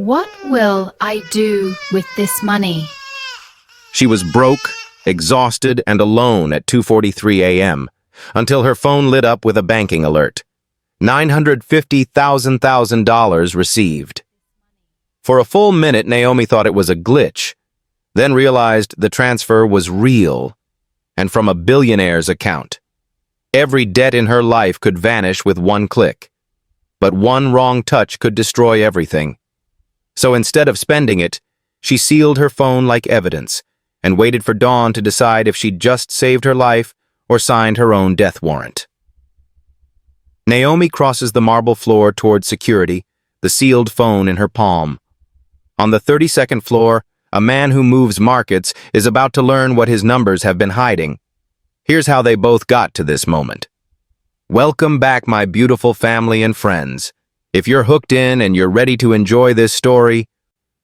What will I do with this money? She was broke, exhausted, and alone at 2:43 a.m. until her phone lit up with a banking alert. $950,000 received. For a full minute, Naomi thought it was a glitch, then realized the transfer was real and from a billionaire's account. Every debt in her life could vanish with one click, but one wrong touch could destroy everything. So instead of spending it, she sealed her phone like evidence and waited for dawn to decide if she'd just saved her life or signed her own death warrant. Naomi crosses the marble floor toward security, the sealed phone in her palm. On the 32nd floor, a man who moves markets is about to learn what his numbers have been hiding. Here's how they both got to this moment. Welcome back, my beautiful family and friends. If you're hooked in and you're ready to enjoy this story,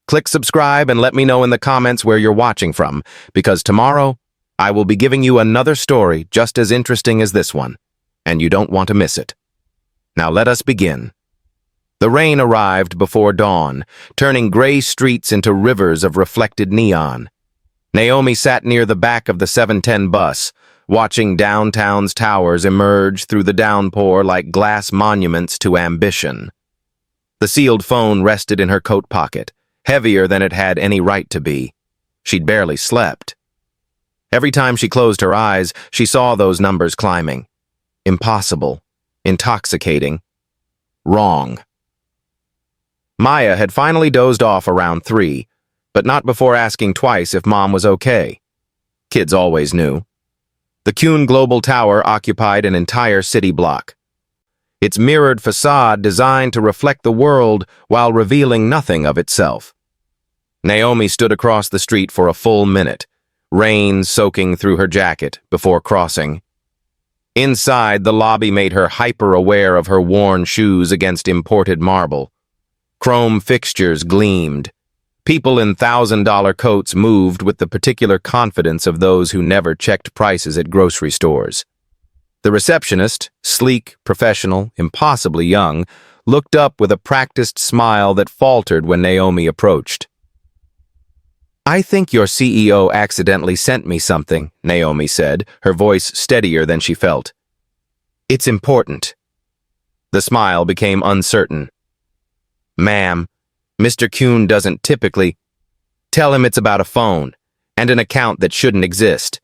click subscribe and let me know in the comments where you're watching from, because tomorrow I will be giving you another story just as interesting as this one, and you don't want to miss it. Now let us begin. The rain arrived before dawn, turning gray streets into rivers of reflected neon. Naomi sat near the back of the 710 bus, watching downtown's towers emerge through the downpour like glass monuments to ambition. The sealed phone rested in her coat pocket, heavier than it had any right to be. She'd barely slept. Every time she closed her eyes, she saw those numbers climbing. Impossible. Intoxicating. Wrong. Maya had finally dozed off around 3, but not before asking twice if Mom was okay. Kids always knew. The Kuhn Global Tower occupied an entire city block. Its mirrored facade designed to reflect the world while revealing nothing of itself. Naomi stood across the street for a full minute, rain soaking through her jacket before crossing. Inside, the lobby made her hyper-aware of her worn shoes against imported marble. Chrome fixtures gleamed. People in $1,000 coats moved with the particular confidence of those who never checked prices at grocery stores. The receptionist, sleek, professional, impossibly young, looked up with a practiced smile that faltered when Naomi approached. "I think your CEO accidentally sent me something," Naomi said, her voice steadier than she felt. "It's important." The smile became uncertain. "Ma'am, Mr. Kuhn doesn't typically. Tell him it's about a phone and an account that shouldn't exist."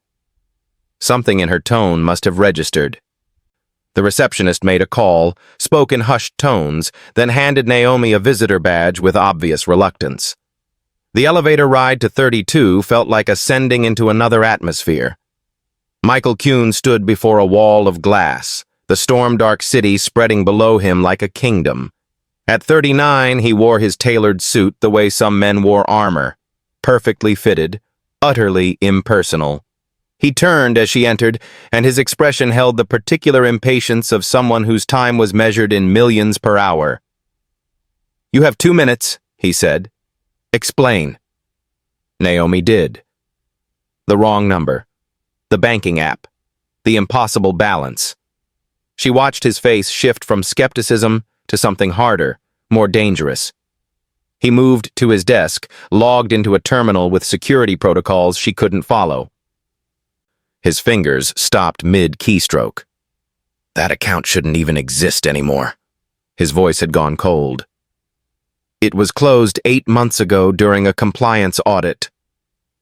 Something in her tone must have registered. The receptionist made a call, spoke in hushed tones, then handed Naomi a visitor badge with obvious reluctance. The elevator ride to 32 felt like ascending into another atmosphere. Michael Kuhn stood before a wall of glass, the storm-dark city spreading below him like a kingdom. At 39, he wore his tailored suit the way some men wore armor, perfectly fitted, utterly impersonal. He turned as she entered, and his expression held the particular impatience of someone whose time was measured in millions per hour. "You have 2 minutes," he said. "Explain." Naomi did. The wrong number. The banking app. The impossible balance. She watched his face shift from skepticism to something harder, more dangerous. He moved to his desk, logged into a terminal with security protocols she couldn't follow. His fingers stopped mid-keystroke. That account shouldn't even exist anymore. His voice had gone cold. It was closed 8 months ago during a compliance audit.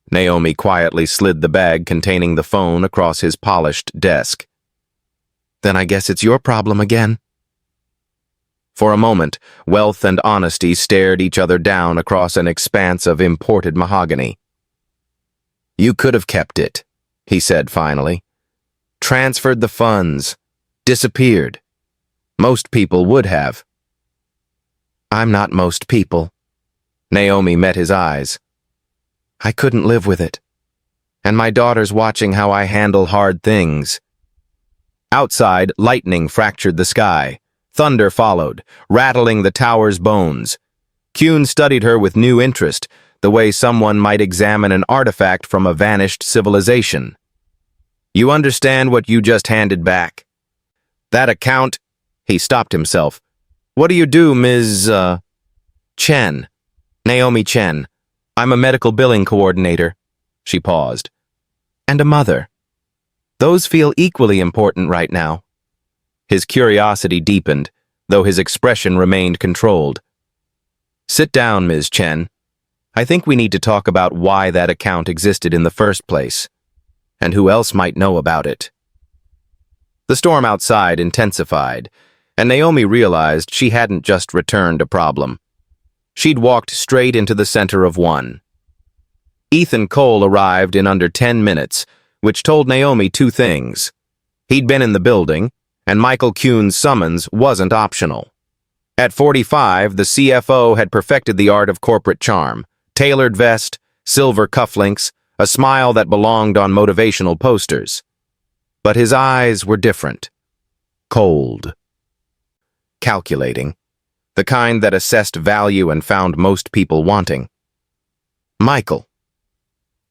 Naomi quietly slid the bag containing the phone across his polished desk. "Then I guess it's your problem again." For a moment, wealth and honesty stared each other down across an expanse of imported mahogany. "You could have kept it," he said finally. "Transferred the funds. Disappeared. Most people would have." "I'm not most people." Naomi met his eyes. "I couldn't live with it. And my daughter's watching how I handle hard things." Outside, lightning fractured the sky. Thunder followed, rattling the tower's bones. Kuhn studied her with new interest, the way someone might examine an artifact from a vanished civilization. "You understand what you just handed back? That account—" He stopped himself. "What do you do, Ms. Chen?" Naomi Chen. I'm a medical billing coordinator. She paused. And a mother. Those feel equally important right now. His curiosity deepened, though his expression remained controlled. Sit down, Ms. Chen. I think we need to talk about why that account existed in the first place, and who else might know about it. The storm outside intensified, and Naomi realized she hadn't just returned a problem. She'd walked straight into the center of one. Ethan Cole arrived in under 10 minutes, which told Naomi two things. He'd been in the building, and Michael Kuhn's summons wasn't optional. At 45, the CFO had perfected the art of corporate charm. Tailored vest, silver cufflinks, a smile that belonged on motivational posters. But his eyes were different. Cold. Calculating. The kind that assessed value and found most people wanting. Michael.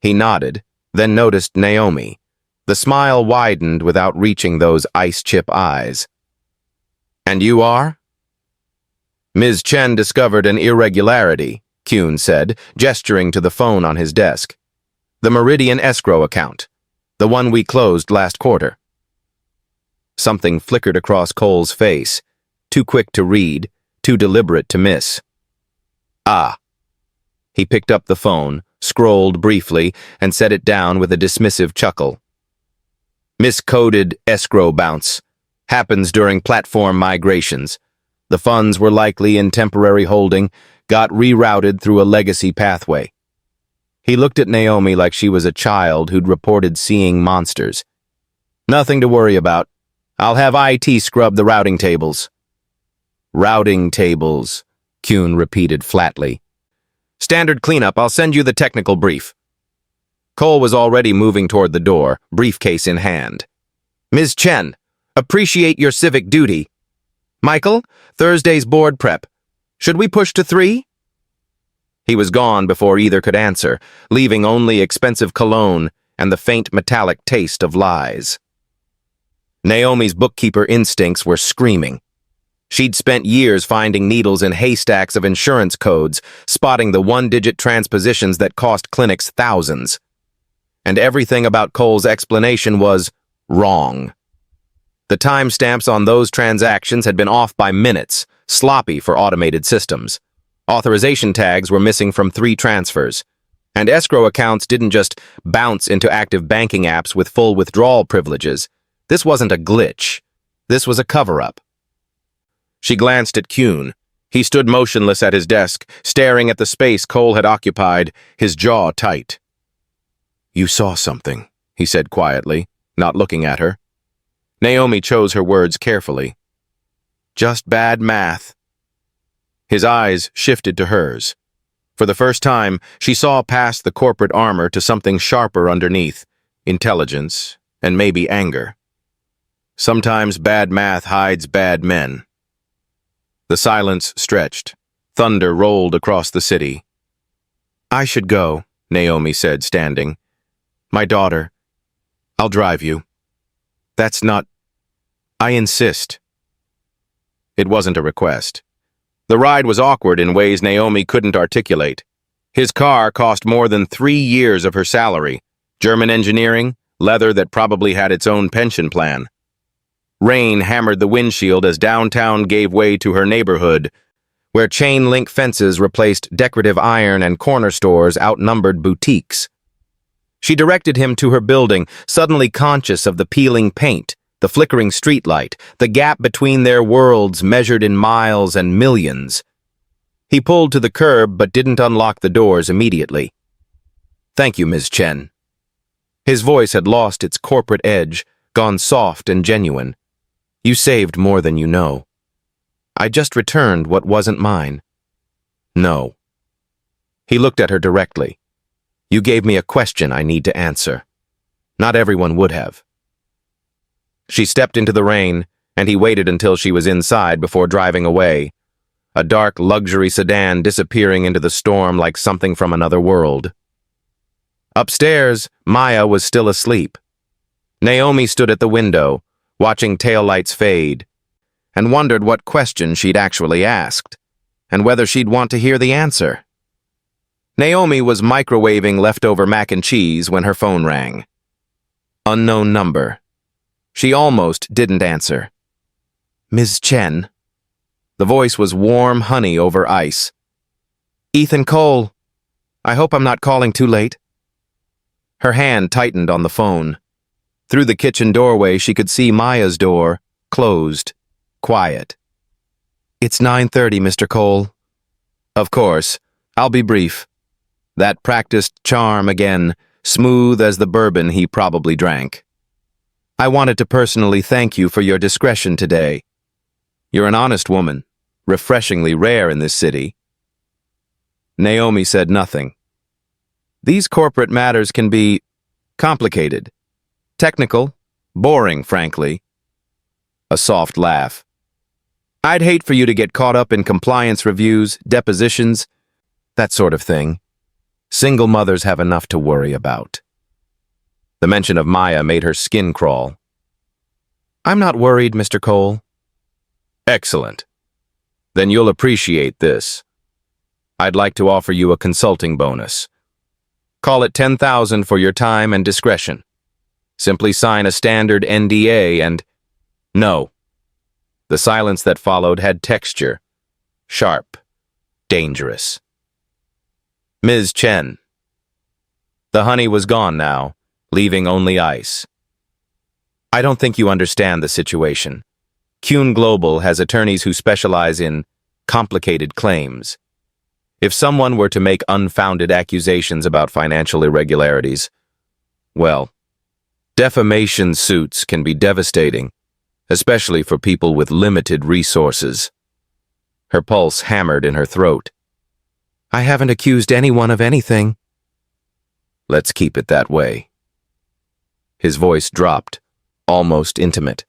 He nodded, then noticed Naomi. The smile widened without reaching those ice-chip eyes. And you are? Ms. Chen discovered an irregularity, Kuhn said, gesturing to the phone on his desk. The Meridian escrow account. The one we closed last quarter. Something flickered across Cole's face, too quick to read, too deliberate to miss. Ah. He picked up the phone, scrolled briefly, and set it down with a dismissive chuckle. Miscoded escrow bounce. Happens during platform migrations. The funds were likely in temporary holding, got rerouted through a legacy pathway. He looked at Naomi like she was a child who'd reported seeing monsters. Nothing to worry about. I'll have IT scrub the routing tables. Routing tables, Kuhn repeated flatly. Standard cleanup, I'll send you the technical brief. Cole was already moving toward the door, briefcase in hand. Ms. Chen, appreciate your civic duty. Michael, Thursday's board prep. Should we push to 3? He was gone before either could answer, leaving only expensive cologne and the faint metallic taste of lies. Naomi's bookkeeper instincts were screaming. She'd spent years finding needles in haystacks of insurance codes, spotting the one-digit transpositions that cost clinics thousands. And everything about Cole's explanation was wrong. The timestamps on those transactions had been off by minutes, sloppy for automated systems. Authorization tags were missing from 3 transfers. And escrow accounts didn't just bounce into active banking apps with full withdrawal privileges. This wasn't a glitch. This was a cover-up. She glanced at Kuhn. He stood motionless at his desk, staring at the space Cole had occupied, his jaw tight. You saw something, he said quietly, not looking at her. Naomi chose her words carefully. Just bad math. His eyes shifted to hers. For the first time, she saw past the corporate armor to something sharper underneath, intelligence, and maybe anger. Sometimes bad math hides bad men. The silence stretched. Thunder rolled across the city. I should go, Naomi said, standing. My daughter. I'll drive you. That's not... I insist. It wasn't a request. The ride was awkward in ways Naomi couldn't articulate. His car cost more than 3 years of her salary. German engineering, leather that probably had its own pension plan. Rain hammered the windshield as downtown gave way to her neighborhood, where chain-link fences replaced decorative iron and corner stores outnumbered boutiques. She directed him to her building, suddenly conscious of the peeling paint, the flickering streetlight, the gap between their worlds measured in miles and millions. He pulled to the curb but didn't unlock the doors immediately. Thank you, Ms. Chen. His voice had lost its corporate edge, gone soft and genuine. You saved more than you know. I just returned what wasn't mine. No. He looked at her directly. You gave me a question I need to answer. Not everyone would have. She stepped into the rain, and he waited until she was inside before driving away, a dark luxury sedan disappearing into the storm like something from another world. Upstairs, Maya was still asleep. Naomi stood at the window, watching taillights fade, and wondered what question she'd actually asked, and whether she'd want to hear the answer. Naomi was microwaving leftover mac and cheese when her phone rang. Unknown number. She almost didn't answer. Ms. Chen. The voice was warm honey over ice. Ethan Cole. I hope I'm not calling too late. Her hand tightened on the phone. Through the kitchen doorway, she could see Maya's door, closed, quiet. It's 9:30, Mr. Cole. Of course. I'll be brief. That practiced charm again, smooth as the bourbon he probably drank. I wanted to personally thank you for your discretion today. You're an honest woman, refreshingly rare in this city. Naomi said nothing. These corporate matters can be complicated, technical, boring, frankly. A soft laugh. I'd hate for you to get caught up in compliance reviews, depositions, that sort of thing. Single mothers have enough to worry about. The mention of Maya made her skin crawl. I'm not worried, Mr. Cole. Excellent. Then you'll appreciate this. I'd like to offer you a consulting bonus. Call it $10,000 for your time and discretion. Simply sign a standard NDA and... No. The silence that followed had texture. Sharp. Dangerous. Ms. Chen. The honey was gone now, leaving only ice. I don't think you understand the situation. Kuhn Global has attorneys who specialize in complicated claims. If someone were to make unfounded accusations about financial irregularities, well, defamation suits can be devastating, especially for people with limited resources. Her pulse hammered in her throat. I haven't accused anyone of anything. Let's keep it that way. His voice dropped, almost intimate.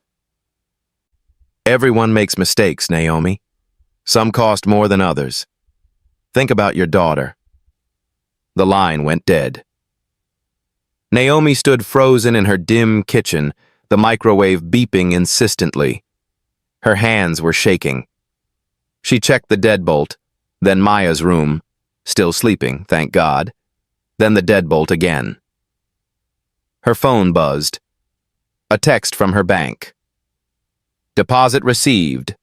Everyone makes mistakes, Naomi. Some cost more than others. Think about your daughter. The line went dead. Naomi stood frozen in her dim kitchen, the microwave beeping insistently. Her hands were shaking. She checked the deadbolt, then Maya's room, still sleeping, thank God, then the deadbolt again. Her phone buzzed. A text from her bank. Deposit received.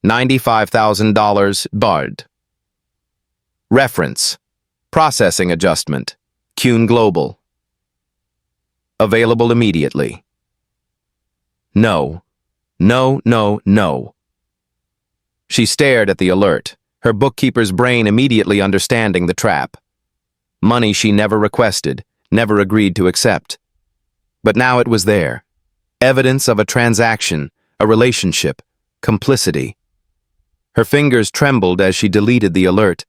$95,000 barred. Reference. Processing adjustment. Kuhn Global. Available immediately. No. No, no, no. She stared at the alert, her bookkeeper's brain immediately understanding the trap. Money she never requested, never agreed to accept. But now it was there. Evidence of a transaction, a relationship, complicity. Her fingers trembled as she deleted the alert,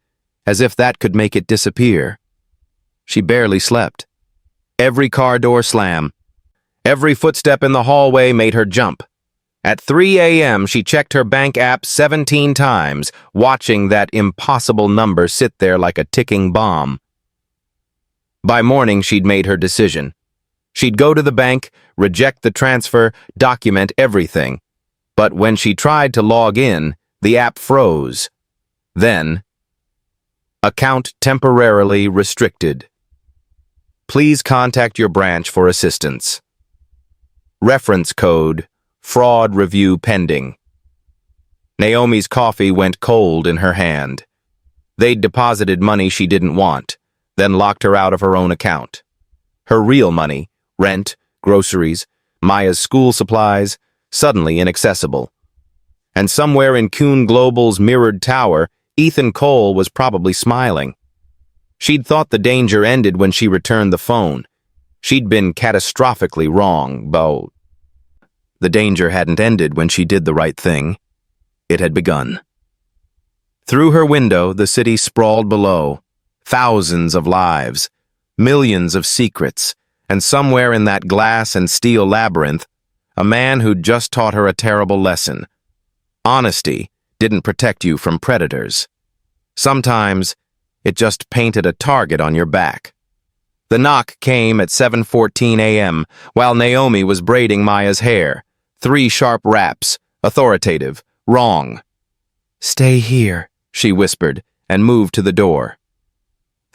as if that could make it disappear. She barely slept. Every car door slam, every footstep in the hallway made her jump. At 3 a.m., she checked her bank app 17 times, watching that impossible number sit there like a ticking bomb. By morning, she'd made her decision. She'd go to the bank, reject the transfer, document everything. But when she tried to log in, the app froze. Then, account temporarily restricted. Please contact your branch for assistance. Reference code, fraud review pending. Naomi's coffee went cold in her hand. They'd deposited money she didn't want, then locked her out of her own account. Her real money, rent, groceries, Maya's school supplies, suddenly inaccessible. And somewhere in Kuhn Global's mirrored tower, Ethan Cole was probably smiling. She'd thought the danger ended when she returned the phone. She'd been catastrophically wrong, but the danger hadn't ended when she did the right thing. It had begun. Through her window, the city sprawled below. Thousands of lives, millions of secrets, and somewhere in that glass and steel labyrinth, a man who'd just taught her a terrible lesson. Honesty didn't protect you from predators. Sometimes, it just painted a target on your back. The knock came at 7:14 a.m. while Naomi was braiding Maya's hair. 3 sharp raps, authoritative, wrong. Stay here, she whispered, and moved to the door.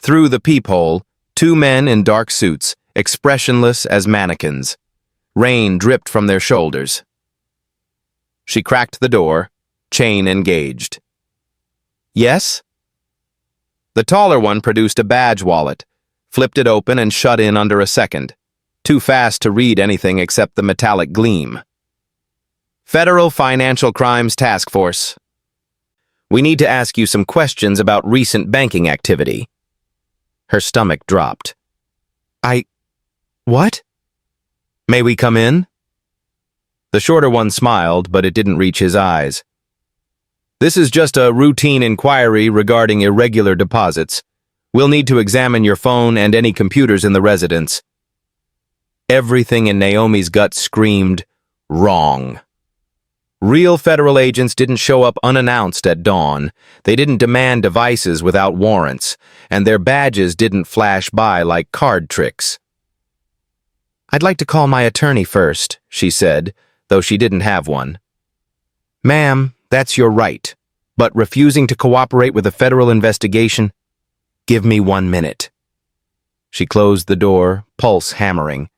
Through the peephole, two men in dark suits, expressionless as mannequins. Rain dripped from their shoulders. She cracked the door, chain engaged. Yes? The taller one produced a badge wallet, flipped it open and shut in under a second, too fast to read anything except the metallic gleam. Federal Financial Crimes Task Force. We need to ask you some questions about recent banking activity. Her stomach dropped. What? May we come in? The shorter one smiled, but it didn't reach his eyes. This is just a routine inquiry regarding irregular deposits. We'll need to examine your phone and any computers in the residence. Everything in Naomi's gut screamed, wrong. Real federal agents didn't show up unannounced at dawn. They didn't demand devices without warrants, and their badges didn't flash by like card tricks. I'd like to call my attorney first, she said, though she didn't have one. Ma'am, that's your right, but refusing to cooperate with a federal investigation? Give me 1 minute. She closed the door, pulse hammering.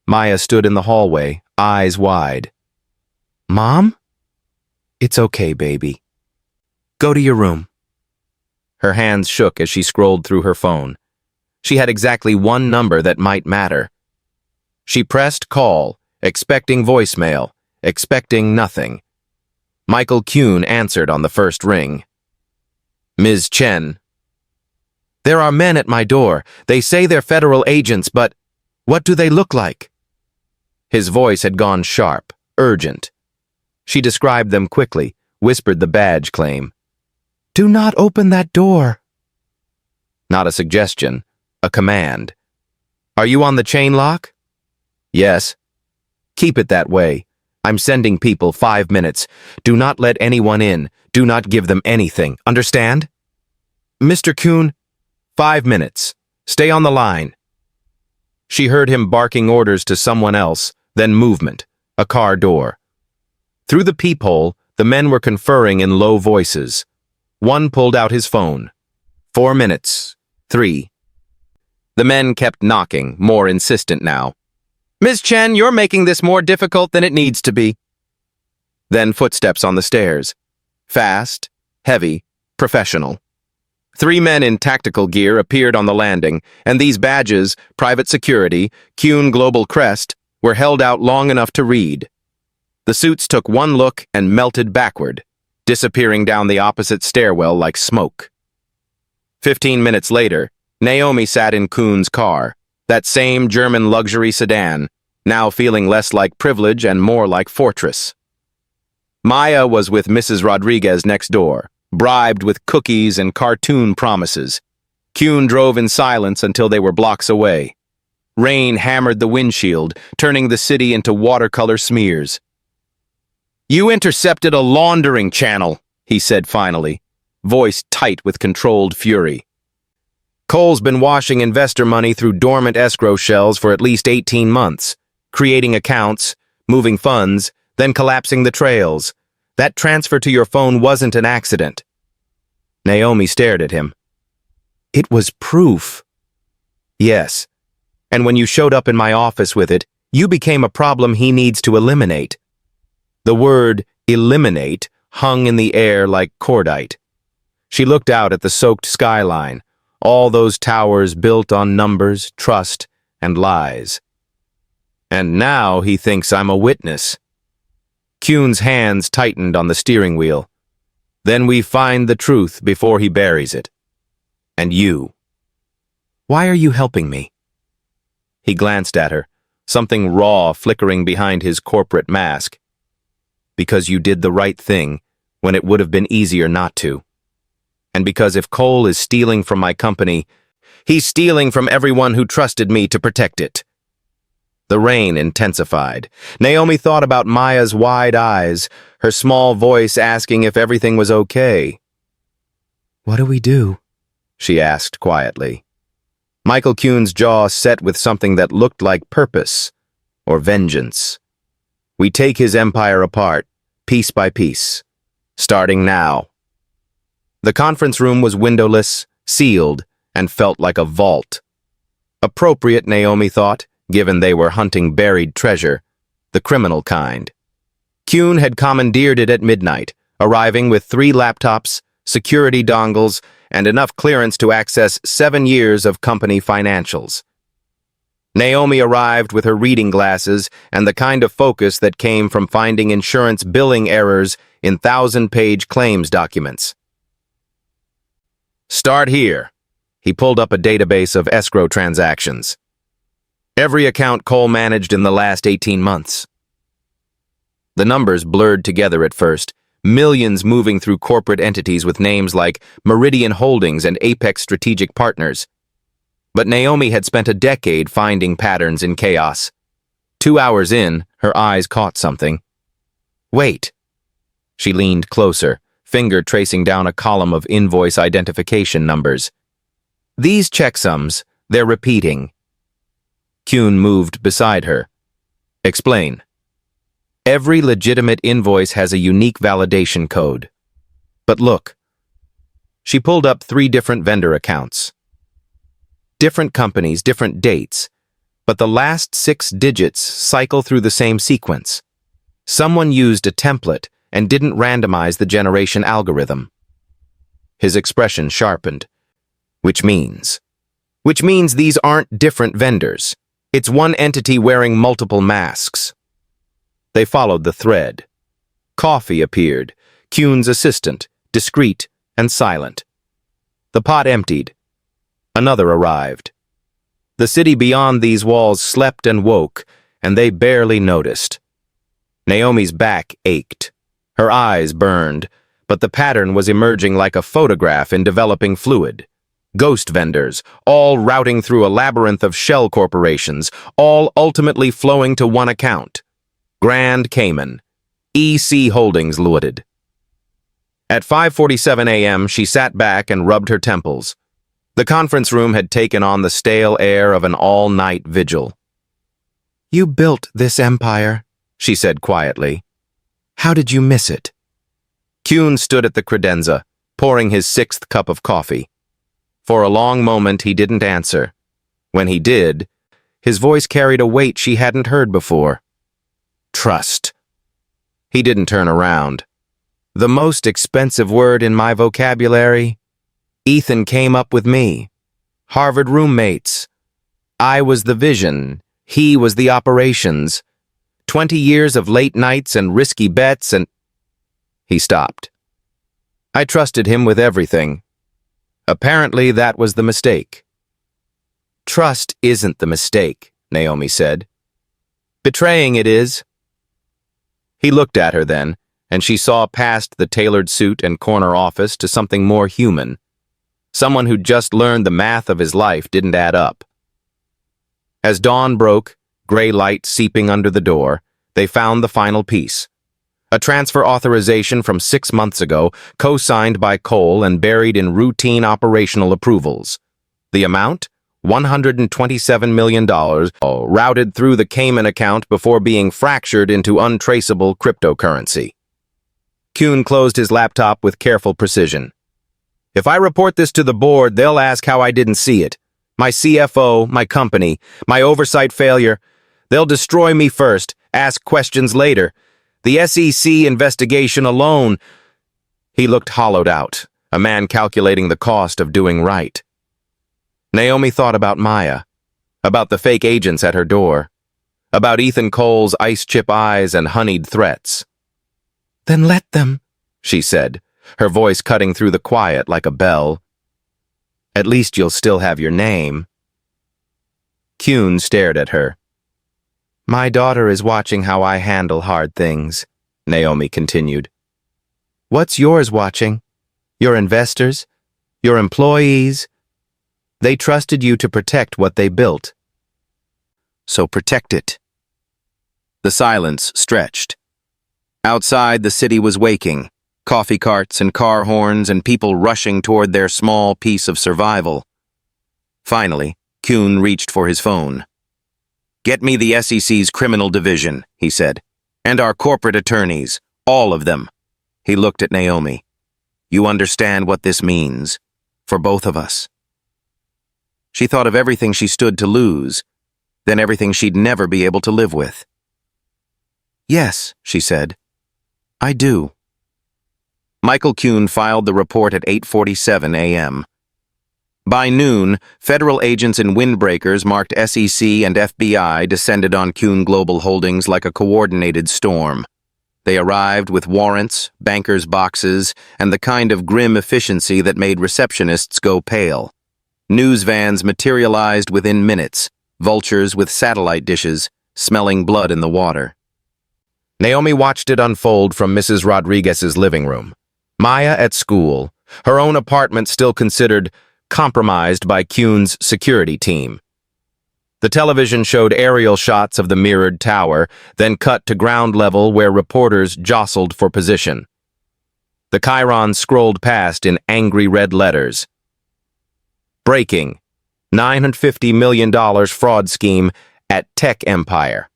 Maya stood in the hallway, eyes wide. Mom? It's okay, baby. Go to your room. Her hands shook as she scrolled through her phone. She had exactly one number that might matter. She pressed call, expecting voicemail, expecting nothing. Michael Kuhn answered on the first ring. Ms. Chen. There are men at my door. They say they're federal agents, but what do they look like? His voice had gone sharp, urgent. She described them quickly, whispered the badge claim. Do not open that door. Not a suggestion, a command. Are you on the chain lock? Yes. Keep it that way. I'm sending people 5 minutes. Do not let anyone in. Do not give them anything. Understand? Mr. Kuhn, 5 minutes. Stay on the line. She heard him barking orders to someone else, then movement, a car door. Through the peephole, the men were conferring in low voices. One pulled out his phone. 4 minutes. 3. The men kept knocking, more insistent now. Ms. Chen, you're making this more difficult than it needs to be. Then footsteps on the stairs. Fast, heavy, professional. 3 men in tactical gear appeared on the landing, and these badges, private security, Kuhn Global Crest, were held out long enough to read. The suits took one look and melted backward, disappearing down the opposite stairwell like smoke. 15 minutes later, Naomi sat in Kuhn's car, that same German luxury sedan, now feeling less like privilege and more like fortress. Maya was with Mrs. Rodriguez next door, bribed with cookies and cartoon promises. Kuhn drove in silence until they were blocks away. Rain hammered the windshield, turning the city into watercolor smears. You intercepted a laundering channel, he said finally, voice tight with controlled fury. Cole's been washing investor money through dormant escrow shells for at least 18 months, creating accounts, moving funds, then collapsing the trails. That transfer to your phone wasn't an accident. Naomi stared at him. It was proof. Yes, and when you showed up in my office with it, you became a problem he needs to eliminate. The word eliminate hung in the air like cordite. She looked out at the soaked skyline, all those towers built on numbers, trust, and lies. And now he thinks I'm a witness. Kuhn's hands tightened on the steering wheel. Then we find the truth before he buries it. And you. Why are you helping me? He glanced at her, something raw flickering behind his corporate mask. Because you did the right thing when it would have been easier not to. And because if Cole is stealing from my company, he's stealing from everyone who trusted me to protect it. The rain intensified. Naomi thought about Maya's wide eyes, her small voice asking if everything was okay. What do we do? She asked quietly. Michael Kuhn's jaw set with something that looked like purpose or vengeance. We take his empire apart, piece by piece, starting now. The conference room was windowless, sealed, and felt like a vault. Appropriate, Naomi thought, given they were hunting buried treasure, the criminal kind. Kuhn had commandeered it at midnight, arriving with 3 laptops, security dongles, and enough clearance to access 7 years of company financials. Naomi arrived with her reading glasses and the kind of focus that came from finding insurance billing errors in 1,000-page claims documents. Start here. He pulled up a database of escrow transactions. Every account Cole managed in the last 18 months. The numbers blurred together at first, millions moving through corporate entities with names like Meridian Holdings and Apex Strategic Partners. But Naomi had spent a decade finding patterns in chaos. 2 hours in, her eyes caught something. Wait. She leaned closer, finger tracing down a column of invoice identification numbers. These checksums, they're repeating. Kuhn moved beside her. Explain. Every legitimate invoice has a unique validation code. But look. She pulled up 3 different vendor accounts. Different companies, different dates, but the last 6 digits cycle through the same sequence. Someone used a template and didn't randomize the generation algorithm. His expression sharpened. Which means these aren't different vendors. It's one entity wearing multiple masks. They followed the thread. Coffee appeared, Kuhn's assistant, discreet and silent. The pot emptied. Another arrived. The city beyond these walls slept and woke, and they barely noticed. Naomi's back ached. Her eyes burned, but the pattern was emerging like a photograph in developing fluid. Ghost vendors, all routing through a labyrinth of shell corporations, all ultimately flowing to one account. Grand Cayman. EC Holdings Limited. At 5:47 a.m., she sat back and rubbed her temples. The conference room had taken on the stale air of an all-night vigil. You built this empire, she said quietly. How did you miss it? Kuhn stood at the credenza, pouring his 6th cup of coffee. For a long moment he didn't answer. When he did, his voice carried a weight she hadn't heard before. Trust. He didn't turn around. The most expensive word in my vocabulary. Ethan came up with me. Harvard roommates. I was the vision. He was the operations. 20 years of late nights and risky bets and... He stopped. I trusted him with everything. Apparently that was the mistake. Trust isn't the mistake, Naomi said. Betraying it is. He looked at her then, and she saw past the tailored suit and corner office to something more human. Someone who'd just learned the math of his life didn't add up. As dawn broke, gray light seeping under the door, they found the final piece. A transfer authorization from 6 months ago, co-signed by Cole and buried in routine operational approvals. The amount? $127 million, routed through the Cayman account before being fractured into untraceable cryptocurrency. Kuhn closed his laptop with careful precision. If I report this to the board, they'll ask how I didn't see it. My CFO, my company, my oversight failure. They'll destroy me first, ask questions later. The SEC investigation alone. He looked hollowed out, a man calculating the cost of doing right. Naomi thought about Maya, about the fake agents at her door, about Ethan Cole's ice-chip eyes and honeyed threats. Then let them, she said, her voice cutting through the quiet like a bell. At least you'll still have your name. Kuhn stared at her. My daughter is watching how I handle hard things, Naomi continued. What's yours watching? Your investors? Your employees? They trusted you to protect what they built. So protect it. The silence stretched. Outside, the city was waking. Coffee carts and car horns and people rushing toward their small piece of survival. Finally, Kuhn reached for his phone. Get me the SEC's criminal division, he said, and our corporate attorneys, all of them. He looked at Naomi. You understand what this means, for both of us. She thought of everything she stood to lose, then everything she'd never be able to live with. "Yes," she said. "I do." Michael Kuhn filed the report at 8:47 a.m. By noon, federal agents in windbreakers marked SEC and FBI descended on Kuhn Global Holdings like a coordinated storm. They arrived with warrants, bankers' boxes, and the kind of grim efficiency that made receptionists go pale. News vans materialized within minutes, vultures with satellite dishes, smelling blood in the water. Naomi watched it unfold from Mrs. Rodriguez's living room. Maya at school, her own apartment still considered compromised by Kuhn's security team. The television showed aerial shots of the mirrored tower, then cut to ground level where reporters jostled for position. The chyron scrolled past in angry red letters. Breaking: $950 million fraud scheme at Tech Empire.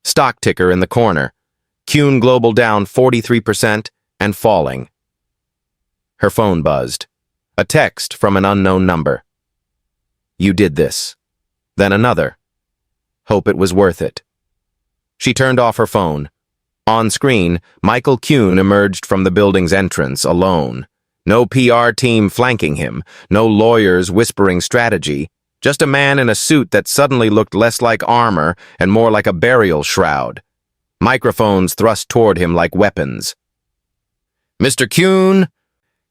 Stock ticker in the corner. Kuhn Global down 43% and falling. Her phone buzzed. A text from an unknown number. "You did this." Then another. "Hope it was worth it." She turned off her phone. On screen, Michael Kuhn emerged from the building's entrance alone. No PR team flanking him, no lawyers whispering strategy, just a man in a suit that suddenly looked less like armor and more like a burial shroud. Microphones thrust toward him like weapons. "Mr. Kuhn,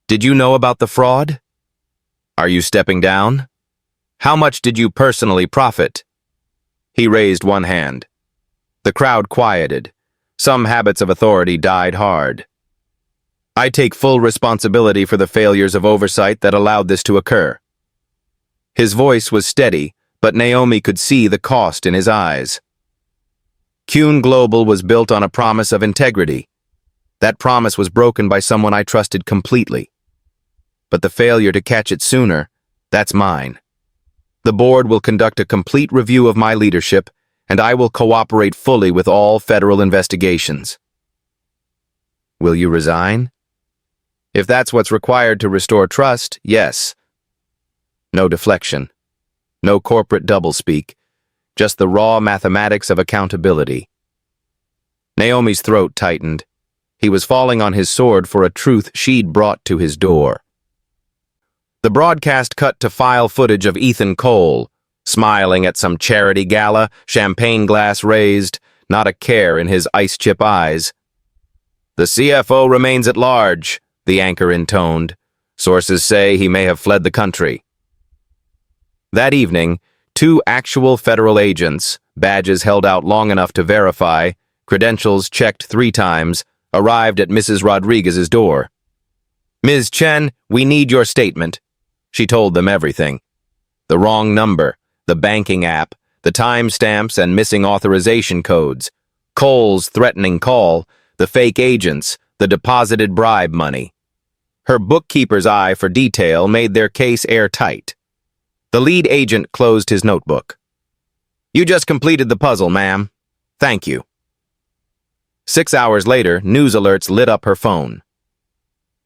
did you know about the fraud? Are you stepping down? How much did you personally profit?" He raised one hand. The crowd quieted. Some habits of authority died hard. "I take full responsibility for the failures of oversight that allowed this to occur." His voice was steady, but Naomi could see the cost in his eyes. Kuhn Global was built on a promise of integrity. That promise was broken by someone I trusted completely. But the failure to catch it sooner, that's mine. The board will conduct a complete review of my leadership, and I will cooperate fully with all federal investigations. Will you resign? If that's what's required to restore trust, yes. No deflection. No corporate doublespeak. Just the raw mathematics of accountability. Naomi's throat tightened. He was falling on his sword for a truth she'd brought to his door. The broadcast cut to file footage of Ethan Cole, smiling at some charity gala, champagne glass raised, not a care in his ice-chip eyes. "The CFO remains at large," the anchor intoned. "Sources say he may have fled the country." That evening, 2 actual federal agents, badges held out long enough to verify, credentials checked 3 times, arrived at Mrs. Rodriguez's door. "Ms. Chen, we need your statement." She told them everything. The wrong number, the banking app, the timestamps and missing authorization codes, Cole's threatening call, the fake agents, the deposited bribe money. Her bookkeeper's eye for detail made their case airtight. The lead agent closed his notebook. "You just completed the puzzle, ma'am. Thank you." 6 hours later, news alerts lit up her phone.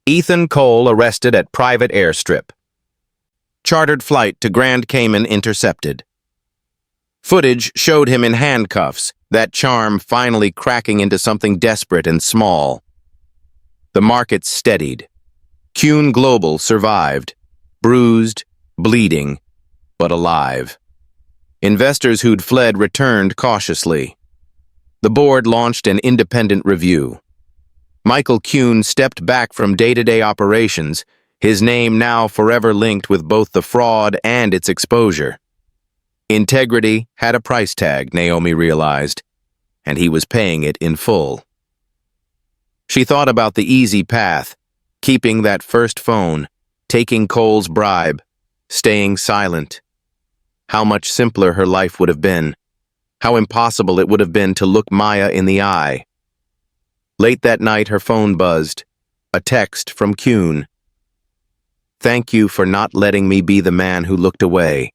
Ethan Cole arrested at private airstrip. Chartered flight to Grand Cayman intercepted. Footage showed him in handcuffs, that charm finally cracking into something desperate and small. The market steadied. Kuhn Global survived, bruised, bleeding, but alive. Investors who'd fled returned cautiously. The board launched an independent review. Michael Kuhn stepped back from day-to-day operations, his name now forever linked with both the fraud and its exposure. Integrity had a price tag, Naomi realized, and he was paying it in full. She thought about the easy path, keeping that first phone, taking Cole's bribe, staying silent. How much simpler her life would have been. How impossible it would have been to look Maya in the eye. Late that night, her phone buzzed. A text from Kuhn. "Thank you for not letting me be the man who looked away."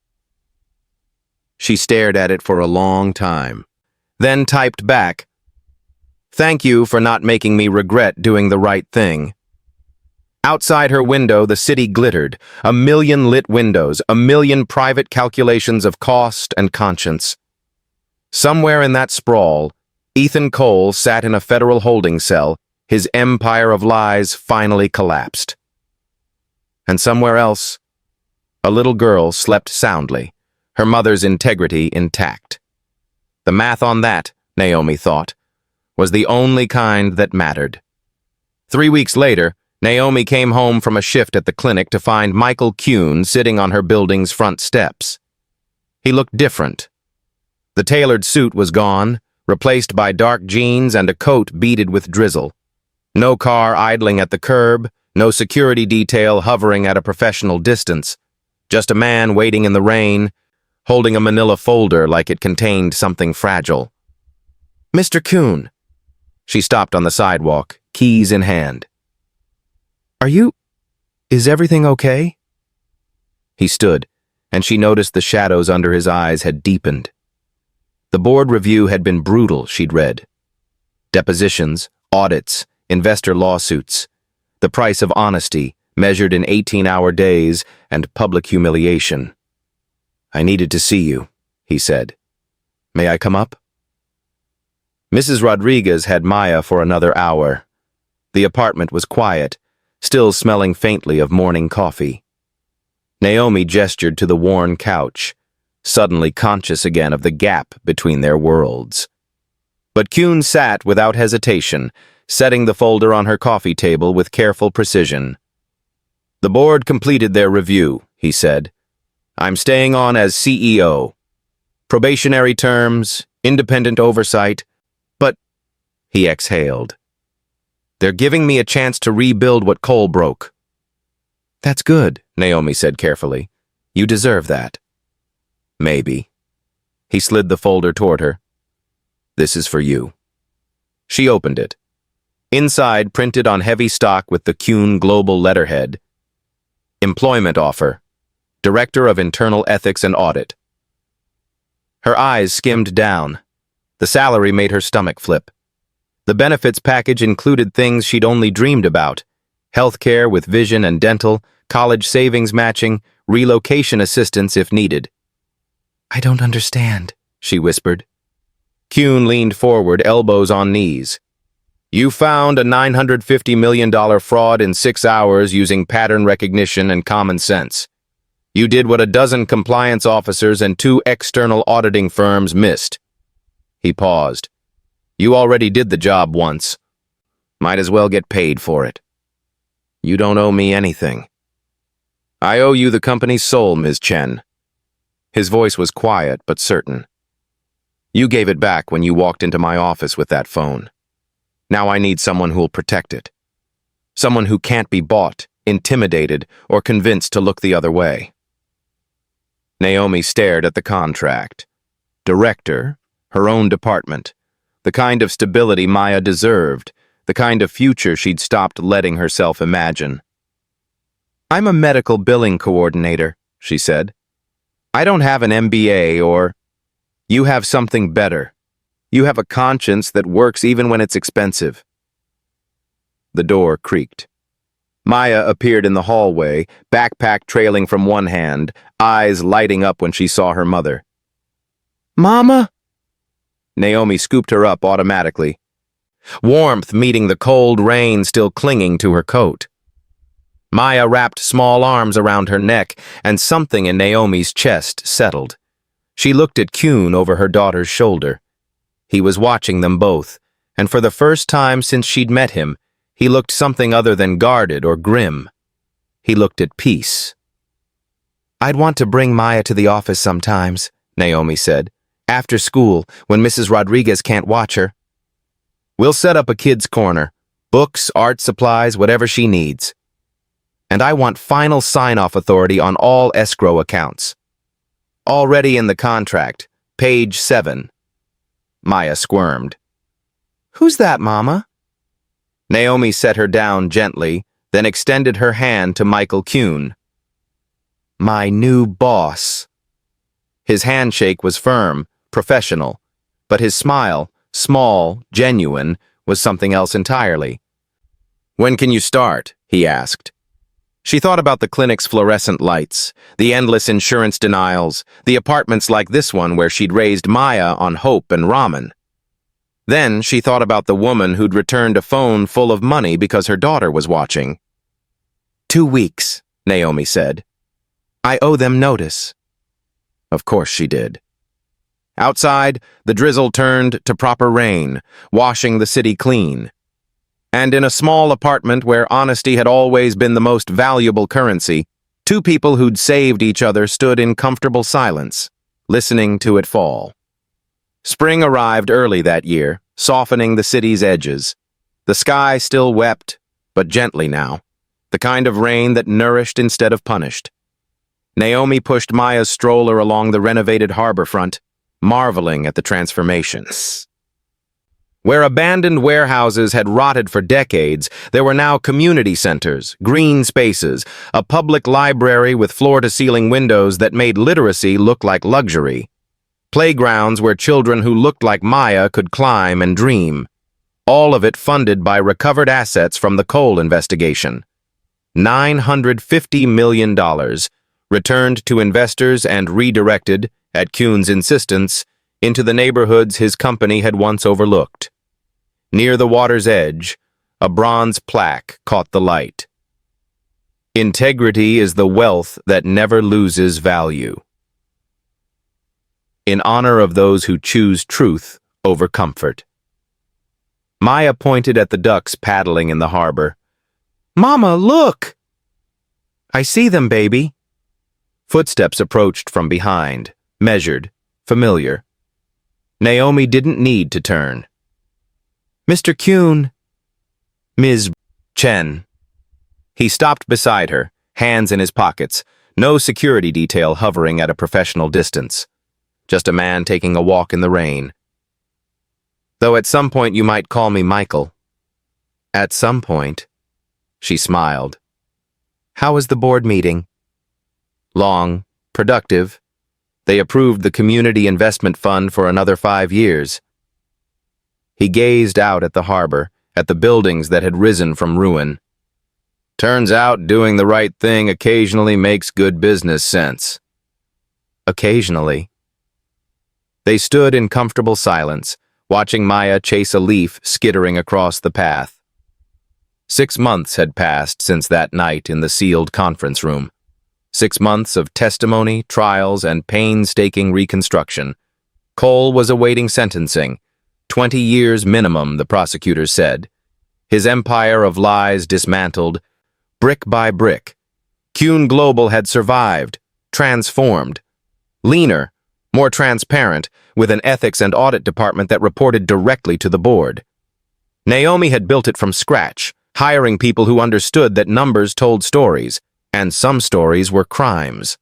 She stared at it for a long time, then typed back, "Thank you for not making me regret doing the right thing." Outside her window, the city glittered. 1,000,000 lit windows, 1,000,000 private calculations of cost and conscience. Somewhere in that sprawl, Ethan Cole sat in a federal holding cell, his empire of lies finally collapsed. And somewhere else, a little girl slept soundly, her mother's integrity intact. The math on that, Naomi thought, was the only kind that mattered. 3 weeks later, Naomi came home from a shift at the clinic to find Michael Kuhn sitting on her building's front steps. He looked different. The tailored suit was gone, replaced by dark jeans and a coat beaded with drizzle. No car idling at the curb, no security detail hovering at a professional distance. Just a man waiting in the rain, holding a manila folder like it contained something fragile. "Mr. Kuhn." She stopped on the sidewalk, keys in hand. Is everything okay?" He stood, and she noticed the shadows under his eyes had deepened. The board review had been brutal, she'd read. Depositions, audits, investor lawsuits. The price of honesty, measured in 18-hour days, and public humiliation. "I needed to see you," he said. "May I come up?" Mrs. Rodriguez had Maya for another hour. The apartment was quiet, still smelling faintly of morning coffee. Naomi gestured to the worn couch, suddenly conscious again of the gap between their worlds. But Kuhn sat without hesitation, setting the folder on her coffee table with careful precision. "The board completed their review," he said. "I'm staying on as CEO. Probationary terms, independent oversight, but—" He exhaled. "They're giving me a chance to rebuild what Cole broke." "That's good," Naomi said carefully. "You deserve that." "Maybe." He slid the folder toward her. "This is for you." She opened it. Inside, printed on heavy stock with the Kuhn Global letterhead, "Employment offer. Director of Internal Ethics and Audit." Her eyes skimmed down. The salary made her stomach flip. The benefits package included things she'd only dreamed about: healthcare with vision and dental, college savings matching, relocation assistance if needed. "I don't understand," she whispered. Kuhn leaned forward, elbows on knees. "You found a $950 million fraud in 6 hours using pattern recognition and common sense. You did what a dozen compliance officers and 2 external auditing firms missed." He paused. "You already did the job once. Might as well get paid for it. You don't owe me anything." "I owe you the company's soul, Ms. Chen." His voice was quiet but certain. "You gave it back when you walked into my office with that phone. Now I need someone who'll protect it. Someone who can't be bought, intimidated, or convinced to look the other way." Naomi stared at the contract. Director, her own department. The kind of stability Maya deserved, the kind of future she'd stopped letting herself imagine. "I'm a medical billing coordinator," she said. "I don't have an MBA or—" "You have something better. You have a conscience that works even when it's expensive." The door creaked. Maya appeared in the hallway, backpack trailing from one hand, eyes lighting up when she saw her mother. "Mama?" Naomi scooped her up automatically, warmth meeting the cold rain still clinging to her coat. Maya wrapped small arms around her neck, and something in Naomi's chest settled. She looked at Kuhn over her daughter's shoulder. He was watching them both, and for the first time since she'd met him, he looked something other than guarded or grim. He looked at peace. "I'd want to bring Maya to the office sometimes," Naomi said. "After school, when Mrs. Rodriguez can't watch her. We'll set up a kid's corner. Books, art supplies, whatever she needs. And I want final sign-off authority on all escrow accounts. Already in the contract, page 7. Maya squirmed. "Who's that, Mama?" Naomi set her down gently, then extended her hand to Michael Kuhn. "My new boss." His handshake was firm, professional, but his smile, small, genuine, was something else entirely. "When can you start?" he asked. She thought about the clinic's fluorescent lights, the endless insurance denials, the apartments like this one where she'd raised Maya on hope and ramen. Then she thought about the woman who'd returned a phone full of money because her daughter was watching. 2 weeks, Naomi said. I owe them notice. Of course she did. Outside, the drizzle turned to proper rain, washing the city clean. And in a small apartment where honesty had always been the most valuable currency, 2 people who'd saved each other stood in comfortable silence, listening to it fall. Spring arrived early that year, softening the city's edges. The sky still wept, but gently now, the kind of rain that nourished instead of punished. Naomi pushed Maya's stroller along the renovated harbor front, marveling at the transformations. Where abandoned warehouses had rotted for decades, there were now community centers, green spaces, a public library with floor-to-ceiling windows that made literacy look like luxury. Playgrounds where children who looked like Maya could climb and dream. All of it funded by recovered assets from the coal investigation. $950 million, returned to investors and redirected, at Kuhn's insistence, into the neighborhoods his company had once overlooked. Near the water's edge, a bronze plaque caught the light. Integrity is the wealth that never loses value. In honor of those who choose truth over comfort. Maya pointed at the ducks paddling in the harbor. Mama, look! I see them, baby. Footsteps approached from behind, measured, familiar. Naomi didn't need to turn. Mr. Kuhn. Ms. Chen. He stopped beside her, hands in his pockets, no security detail hovering at a professional distance. Just a man taking a walk in the rain. Though at some point you might call me Michael. At some point. She smiled. How was the board meeting? Long, productive. They approved the Community Investment Fund for another 5 years. He gazed out at the harbor, at the buildings that had risen from ruin. Turns out doing the right thing occasionally makes good business sense. Occasionally. They stood in comfortable silence, watching Maya chase a leaf skittering across the path. 6 months had passed since that night in the sealed conference room. 6 months of testimony, trials, and painstaking reconstruction. Cole was awaiting sentencing. 20 years minimum, the prosecutors said. His empire of lies dismantled, brick by brick. Kuhn Global had survived, transformed. Leaner, more transparent, with an ethics and audit department that reported directly to the board. Naomi had built it from scratch, hiring people who understood that numbers told stories, and some stories were crimes.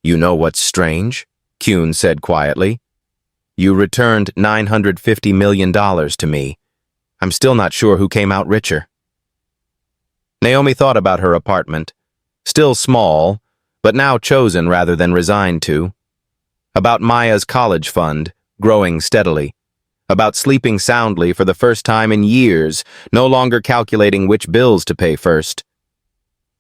You know what's strange? Kuhn said quietly. You returned $950 million to me. I'm still not sure who came out richer. Naomi thought about her apartment. Still small, but now chosen rather than resigned to. About Maya's college fund, growing steadily. About sleeping soundly for the first time in years, no longer calculating which bills to pay first.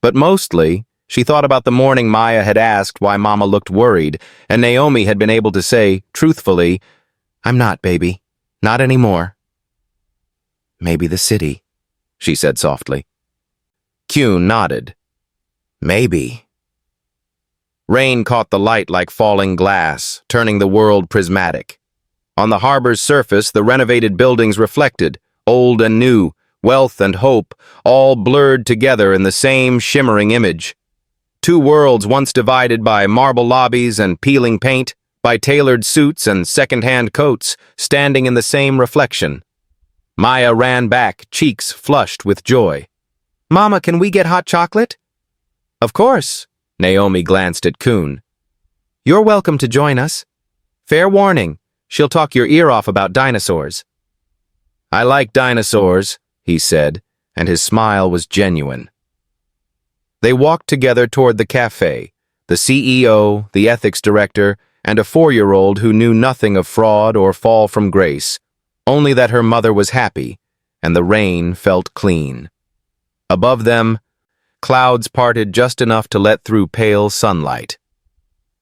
But mostly, she thought about the morning Maya had asked why Mama looked worried, and Naomi had been able to say, truthfully, I'm not, baby. Not anymore. Maybe the city, she said softly. Kuhn nodded. Maybe. Rain caught the light like falling glass, turning the world prismatic. On the harbor's surface, the renovated buildings reflected, old and new, wealth and hope, all blurred together in the same shimmering image. 2 worlds once divided by marble lobbies and peeling paint, by tailored suits and second-hand coats, standing in the same reflection. Maya ran back, cheeks flushed with joy. Mama, can we get hot chocolate? Of course. Naomi glanced at Kuhn. You're welcome to join us. Fair warning, she'll talk your ear off about dinosaurs. I like dinosaurs, he said, and his smile was genuine. They walked together toward the cafe, the CEO, the ethics director, and a 4-year-old who knew nothing of fraud or fall from grace, only that her mother was happy, and the rain felt clean. Above them, clouds parted just enough to let through pale sunlight.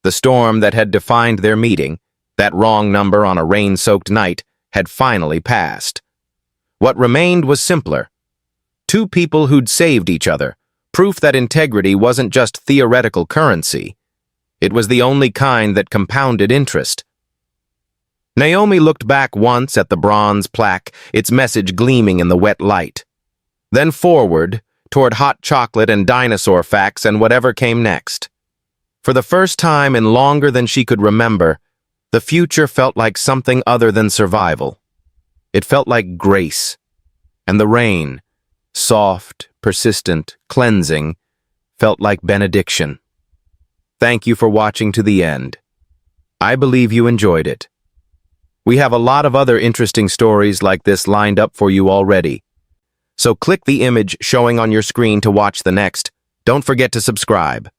The storm that had defined their meeting, that wrong number on a rain-soaked night, had finally passed. What remained was simpler. Two people who'd saved each other, proof that integrity wasn't just theoretical currency. It was the only kind that compounded interest. Naomi looked back once at the bronze plaque, its message gleaming in the wet light. Then forward, toward hot chocolate and dinosaur facts and whatever came next. For the first time in longer than she could remember, the future felt like something other than survival. It felt like grace. And the rain, soft, persistent, cleansing, felt like benediction. Thank you for watching to the end. I believe you enjoyed it. We have a lot of other interesting stories like this lined up for you already. So click the image showing on your screen to watch the next. Don't forget to subscribe.